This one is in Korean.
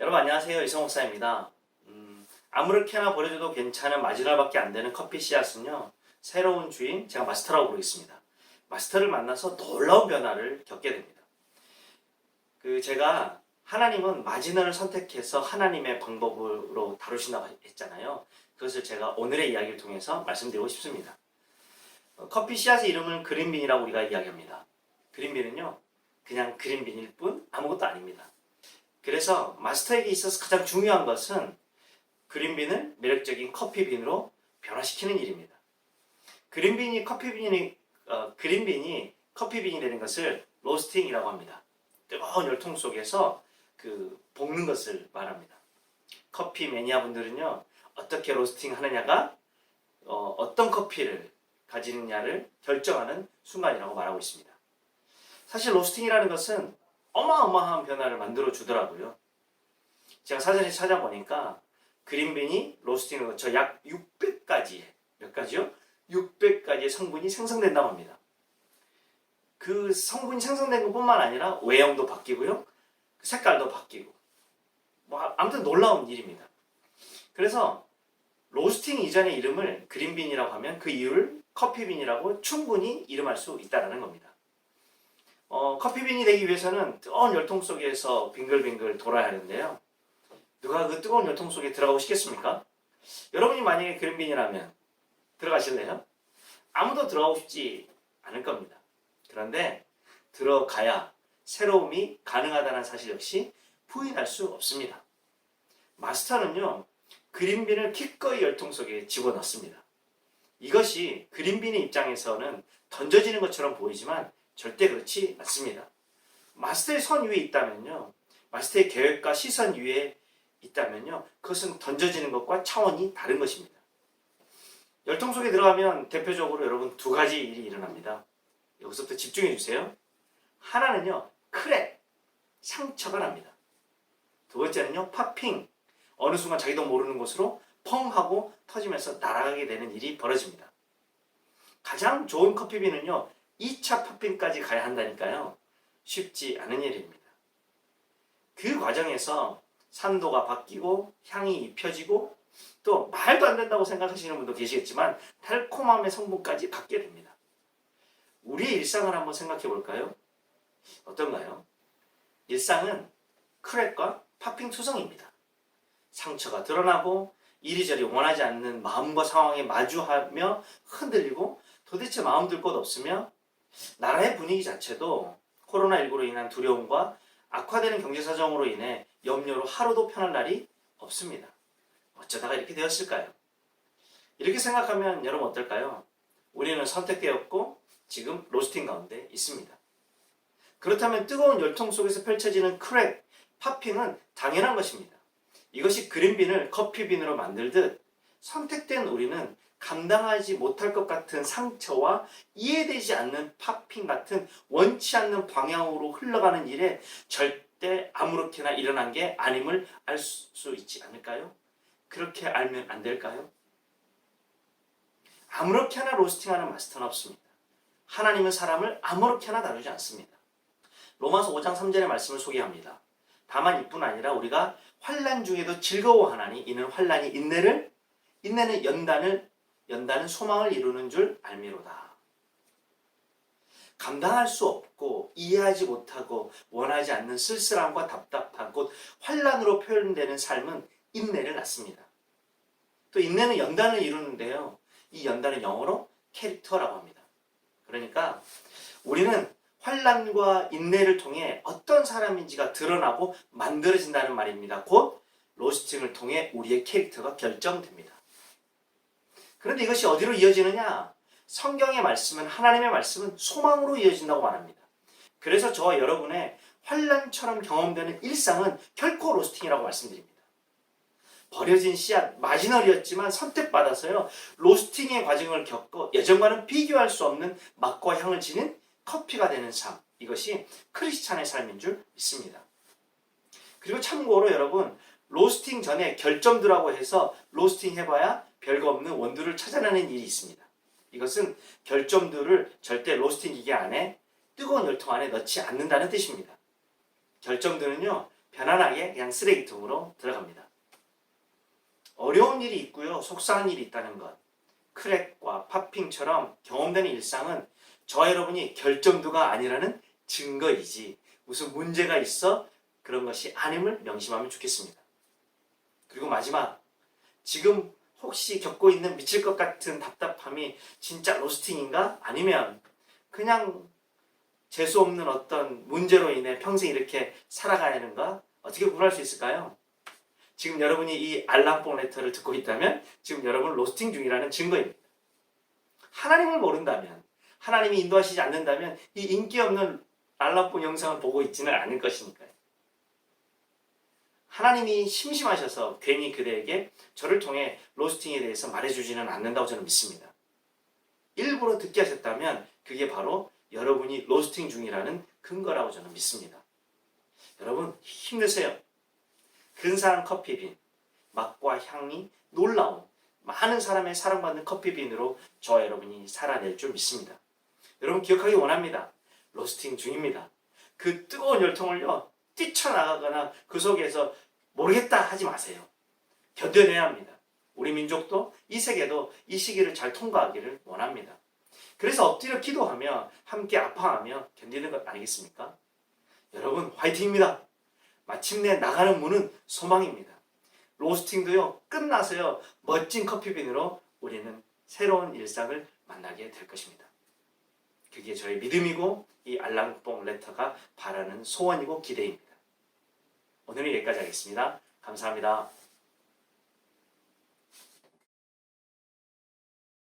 여러분 안녕하세요. 이성 목사입니다. 아무렇게나 버려줘도 괜찮은 마지막밖에 안 되는 커피 씨앗은요, 새로운 주인, 제가 마스터라고 부르겠습니다. 마스터를 만나서 놀라운 변화를 겪게 됩니다. 제가 하나님은 마지노를 선택해서 하나님의 방법으로 다루신다고 했잖아요. 그것을 제가 오늘의 이야기를 통해서 말씀드리고 싶습니다. 커피 씨앗의 이름은 그린빈이라고 우리가 이야기합니다. 그린빈은요, 그냥 그린빈일 뿐 아무것도 아닙니다. 그래서 마스터에게 있어서 가장 중요한 것은 그린빈을 매력적인 커피빈으로 변화시키는 일입니다. 그린빈이 커피빈이 되는 것을 로스팅이라고 합니다. 뜨거운 열통 속에서 볶는 것을 말합니다. 커피 매니아 분들은요, 어떻게 로스팅 하느냐가 어떤 커피를 가지느냐를 결정하는 순간이라고 말하고 있습니다. 사실 로스팅이라는 것은 어마어마한 변화를 만들어 주더라고요. 제가 사전에 찾아보니까 그린빈이 로스팅을 거쳐 약 600가지의, 몇 가지요? 600가지의 성분이 생성된다고 합니다. 그 성분이 생성된 것뿐만 아니라 외형도 바뀌고요, 색깔도 바뀌고, 아무튼 놀라운 일입니다. 그래서 로스팅 이전의 이름을 그린빈이라고 하면 그 이유를 커피빈이라고 충분히 이름할 수 있다는 겁니다. 커피빈이 되기 위해서는 뜨거운 열통 속에서 빙글빙글 돌아야 하는데요. 누가 그 뜨거운 열통 속에 들어가고 싶겠습니까? 여러분이 만약에 그린빈이라면 들어가실래요? 아무도 들어가고 싶지 않을 겁니다. 그런데 들어가야 새로움이 가능하다는 사실 역시 부인할 수 없습니다. 마스터는요, 그린빈을 기꺼이 열통 속에 집어넣습니다. 이것이 그린빈의 입장에서는 던져지는 것처럼 보이지만 절대 그렇지 않습니다. 마스터의 선 위에 있다면요, 마스터의 계획과 시선 위에 있다면요, 그것은 던져지는 것과 차원이 다른 것입니다. 열통 속에 들어가면 대표적으로 여러분 두 가지 일이 일어납니다. 여기서부터 집중해 주세요. 하나는요, 크랙, 상처가 납니다. 두 번째는요, 팝핑, 어느 순간 자기도 모르는 곳으로 펑 하고 터지면서 날아가게 되는 일이 벌어집니다. 가장 좋은 커피빈은요, 2차 팝핑까지 가야 한다니까요. 쉽지 않은 일입니다. 그 과정에서 산도가 바뀌고 향이 입혀지고 또 말도 안 된다고 생각하시는 분도 계시겠지만 달콤함의 성분까지 갖게 됩니다. 우리의 일상을 한번 생각해 볼까요? 어떤가요? 일상은 크랙과 팝핑 투성입니다. 상처가 드러나고 이리저리 원하지 않는 마음과 상황에 마주하며 흔들리고 도대체 마음 둘 곳 없으며 나라의 분위기 자체도 코로나19로 인한 두려움과 악화되는 경제사정으로 인해 염려로 하루도 편할 날이 없습니다. 어쩌다가 이렇게 되었을까요? 이렇게 생각하면 여러분 어떨까요? 우리는 선택되었고 지금 로스팅 가운데 있습니다. 그렇다면 뜨거운 열통 속에서 펼쳐지는 크랙, 팝핑은 당연한 것입니다. 이것이 그린빈을 커피빈으로 만들듯 선택된 우리는 감당하지 못할 것 같은 상처와 이해되지 않는 팝핑 같은 원치 않는 방향으로 흘러가는 일에 절대 아무렇게나 일어난 게 아님을 알 수 있지 않을까요? 그렇게 알면 안 될까요? 아무렇게나 로스팅하는 마스터는 없습니다. 하나님은 사람을 아무렇게나 다루지 않습니다. 로마서 5장 3절의 말씀을 소개합니다. 다만 이뿐 아니라 우리가 환난 중에도 즐거워하나니 이는 환난이 인내는 연단은 소망을 이루는 줄 알미로다. 감당할 수 없고 이해하지 못하고 원하지 않는 쓸쓸함과 답답한 곧 환난으로 표현되는 삶은 인내를 낳습니다. 또 인내는 연단을 이루는데요, 이 연단은 영어로 캐릭터라고 합니다. 그러니까 우리는 환난과 인내를 통해 어떤 사람인지가 드러나고 만들어진다는 말입니다. 곧 로스팅을 통해 우리의 캐릭터가 결정됩니다. 그런데 이것이 어디로 이어지느냐? 성경의 말씀은, 하나님의 말씀은 소망으로 이어진다고 말합니다. 그래서 저와 여러분의 환난처럼 경험되는 일상은 결코 로스팅이라고 말씀드립니다. 버려진 씨앗, 마지널이었지만 선택받아서요, 로스팅의 과정을 겪고 예전과는 비교할 수 없는 맛과 향을 지닌 커피가 되는 삶, 이것이 크리스찬의 삶인 줄 믿습니다. 그리고 참고로 여러분, 로스팅 전에 결점들하고 해서 로스팅 해봐야 별거 없는 원두를 찾아내는 일이 있습니다. 이것은 결점들을 절대 로스팅 기계 안에 뜨거운 열통 안에 넣지 않는다는 뜻입니다. 결점들은요, 편안하게 그냥 쓰레기통으로 들어갑니다. 어려운 일이 있고요. 속상한 일이 있다는 것. 크랙과 팝핑처럼 경험되는 일상은 저와 여러분이 결정도가 아니라는 증거이지 무슨 문제가 있어 그런 것이 아님을 명심하면 좋겠습니다. 그리고 마지막, 지금 혹시 겪고 있는 미칠 것 같은 답답함이 진짜 로스팅인가? 아니면 그냥 재수없는 어떤 문제로 인해 평생 이렇게 살아가야 하는가? 어떻게 구분할 수 있을까요? 지금 여러분이 이 알람봉 레터를 듣고 있다면 지금 여러분은 로스팅 중이라는 증거입니다. 하나님을 모른다면, 하나님이 인도하시지 않는다면 이 인기 없는 알람봉 영상을 보고 있지는 않을 것이니까요. 하나님이 심심하셔서 괜히 그대에게 저를 통해 로스팅에 대해서 말해주지는 않는다고 저는 믿습니다. 일부러 듣게 하셨다면 그게 바로 여러분이 로스팅 중이라는 근거라고 저는 믿습니다. 여러분 힘내세요. 근사한 커피빈, 맛과 향이 놀라운 많은 사람의 사랑받는 커피빈으로 저와 여러분이 살아낼 줄 믿습니다. 여러분 기억하기 원합니다. 로스팅 중입니다. 그 뜨거운 열통을요 뛰쳐나가거나 그 속에서 모르겠다 하지 마세요. 견뎌내야 합니다. 우리 민족도 이 세계도 이 시기를 잘 통과하기를 원합니다. 그래서 엎드려 기도하며 함께 아파하며 견디는 것 아니겠습니까? 여러분 화이팅입니다. 마침내 나가는 문은 소망입니다. 로스팅도요 끝나서요 멋진 커피빈으로 우리는 새로운 일상을 만나게 될 것입니다. 그게 저의 믿음이고 이 알람봉 레터가 바라는 소원이고 기대입니다. 오늘은 여기까지 하겠습니다. 감사합니다.